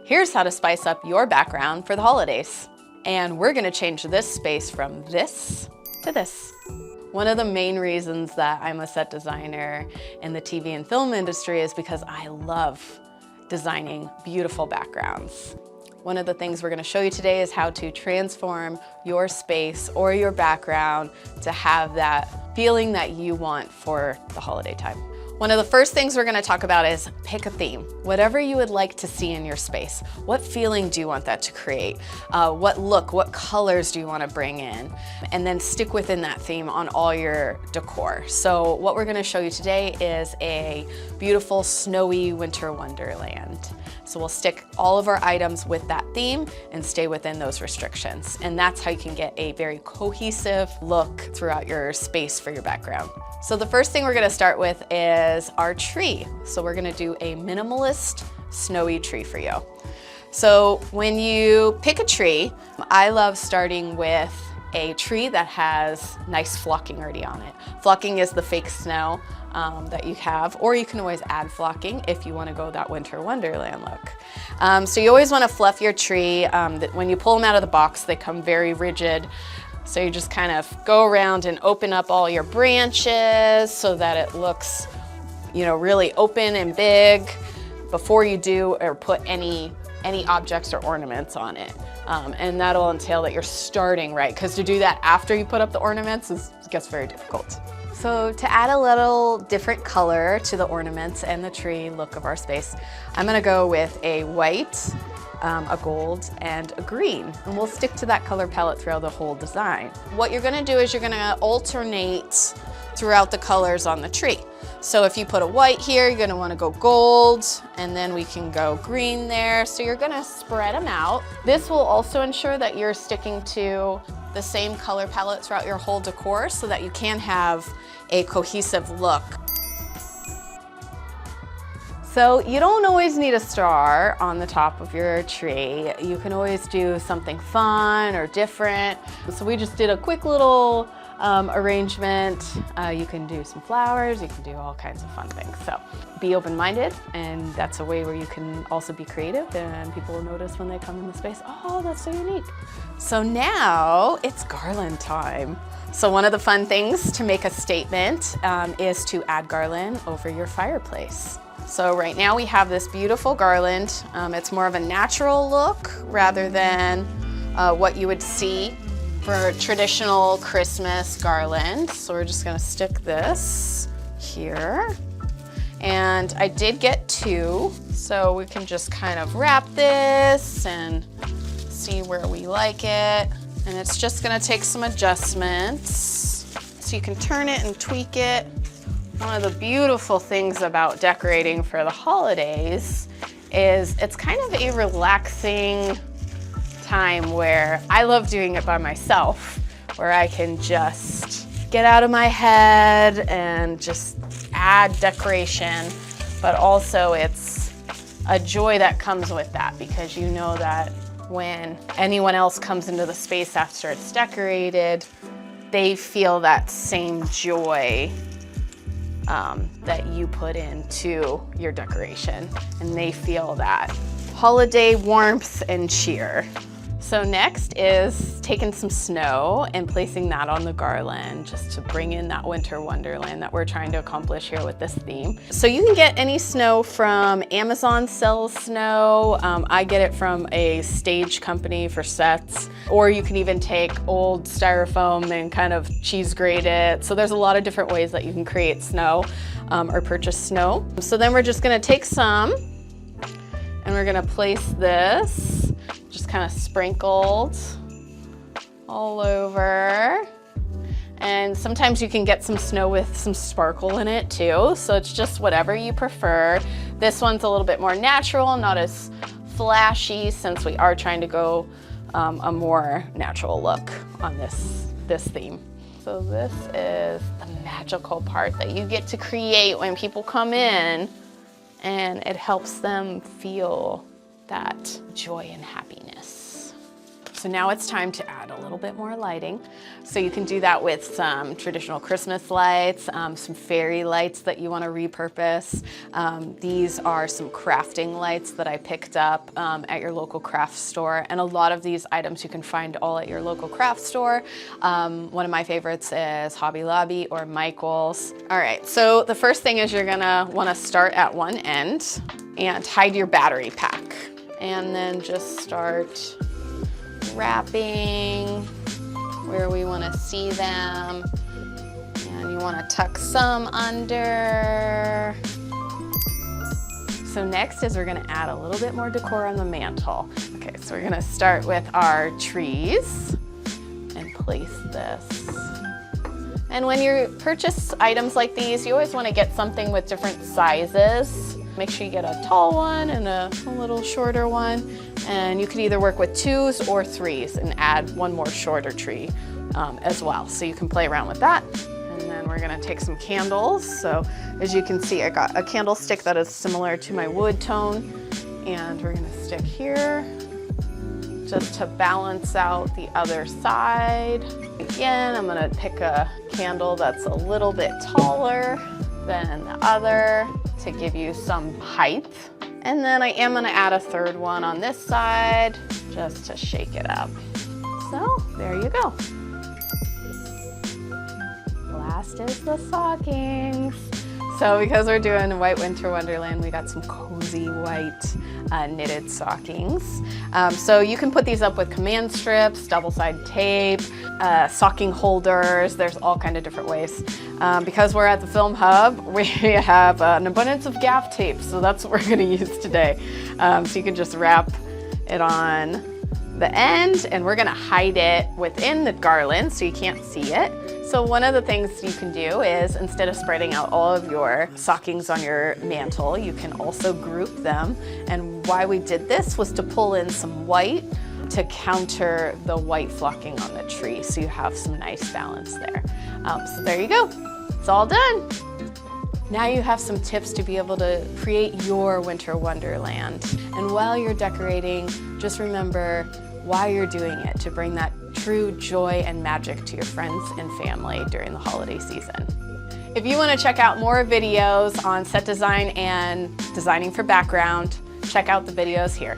Here's how to spice up your background for the holidays. And we're gonna change this space from this to this. One of the main reasons that I'm a set designer in the TV and film industry is because I love designing beautiful backgrounds. One of the things we're going to show you today is how to transform your space or your background to have that feeling that you want for the holiday time. One of the first things we're going to talk about is pick a theme. Whatever you would like to see in your space. What feeling do you want that to create? What look, what colors do you want to bring in? And then stick within that theme on all your decor. So what we're going to show you today is a beautiful snowy winter wonderland. So we'll stick all of our items with that theme and stay within those restrictions. And that's how you can get a very cohesive look throughout your space for your background. So the first thing we're gonna start with is our tree. So we're gonna do a minimalist snowy tree for you. So when you pick a tree, I love starting with a tree that has nice flocking already on it. Flocking is the fake snow that you have, or you can always add flocking if you want to go that winter wonderland look. So you always want to fluff your tree. When you pull them out of the box, they come very rigid. So you just kind of go around and open up all your branches so that it looks, really open and big before you do or put any objects or ornaments on it. And that'll entail that you're starting right, because to do that after you put up the ornaments gets very difficult. So to add a little different color to the ornaments and the tree look of our space, I'm gonna go with a white, a gold, and a green. And we'll stick to that color palette throughout the whole design. What you're gonna do is you're gonna alternate throughout the colors on the tree. So if you put a white here, you're gonna wanna go gold, and then we can go green there. So you're gonna spread them out. This will also ensure that you're sticking to the same color palette throughout your whole decor so that you can have a cohesive look. So you don't always need a star on the top of your tree. You can always do something fun or different. So we just did a quick little arrangement. You can do some flowers, you can do all kinds of fun things. So be open-minded, and that's a way where you can also be creative, and people will notice when they come in the space, oh, that's so unique. So now it's garland time. So one of the fun things to make a statement is to add garland over your fireplace. So right now we have this beautiful garland. It's more of a natural look rather than what you would see for a traditional Christmas garland. So we're just gonna stick this here. And I did get two, so we can just kind of wrap this and see where we like it. And it's just gonna take some adjustments. So you can turn it and tweak it. One of the beautiful things about decorating for the holidays is it's kind of a relaxing time where I love doing it by myself, where I can just get out of my head and just add decoration, but also it's a joy that comes with that, because you know that when anyone else comes into the space after it's decorated, they feel that same joy that you put into your decoration, and they feel that holiday warmth and cheer. So next is taking some snow and placing that on the garland just to bring in that winter wonderland that we're trying to accomplish here with this theme. So you can get any snow from Amazon sells snow. I get it from a stage company for sets, or you can even take old styrofoam and kind of cheese grate it. So there's a lot of different ways that you can create snow or purchase snow. So then we're just gonna take some and we're gonna place this just kind of sprinkled all over. And sometimes you can get some snow with some sparkle in it too. So it's just whatever you prefer. This one's a little bit more natural, not as flashy, since we are trying to go a more natural look on this theme. So this is the magical part that you get to create when people come in, and it helps them feel that joy and happiness. So now it's time to add a little bit more lighting. So you can do that with some traditional Christmas lights, some fairy lights that you want to repurpose. These are some crafting lights that I picked up at your local craft store. And a lot of these items you can find all at your local craft store. One of my favorites is Hobby Lobby or Michael's. All right, so the first thing is you're gonna want to start at one end and hide your battery pack. And then just start wrapping where we want to see them. And you want to tuck some under. So next is we're going to add a little bit more decor on the mantle. Okay, so we're going to start with our trees and place this. And when you purchase items like these, you always want to get something with different sizes. Make sure you get a tall one and a little shorter one. And you could either work with 2s or 3s and add one more shorter tree as well. So you can play around with that. And then we're gonna take some candles. So as you can see, I got a candlestick that is similar to my wood tone. And we're gonna stick here just to balance out the other side. Again, I'm gonna pick a candle that's a little bit taller than the other to give you some height. And then I am gonna add a third one on this side just to shake it up. So there you go. Last is the stockings. So because we're doing White Winter Wonderland, we got some cozy white knitted stockings. So you can put these up with command strips, double-sided tape, stocking holders. There's all kinds of different ways. Because we're at the Film Hub, we have an abundance of gaff tape, so that's what we're gonna use today. So you can just wrap it on the end, and we're gonna hide it within the garland so you can't see it. So one of the things you can do is, instead of spreading out all of your stockings on your mantle, you can also group them. And why we did this was to pull in some white to counter the white flocking on the tree, so you have some nice balance there. So there you go, it's all done. Now you have some tips to be able to create your winter wonderland. And while you're decorating, just remember why you're doing it, to bring that true joy and magic to your friends and family during the holiday season. If you want to check out more videos on set design and designing for background, check out the videos here.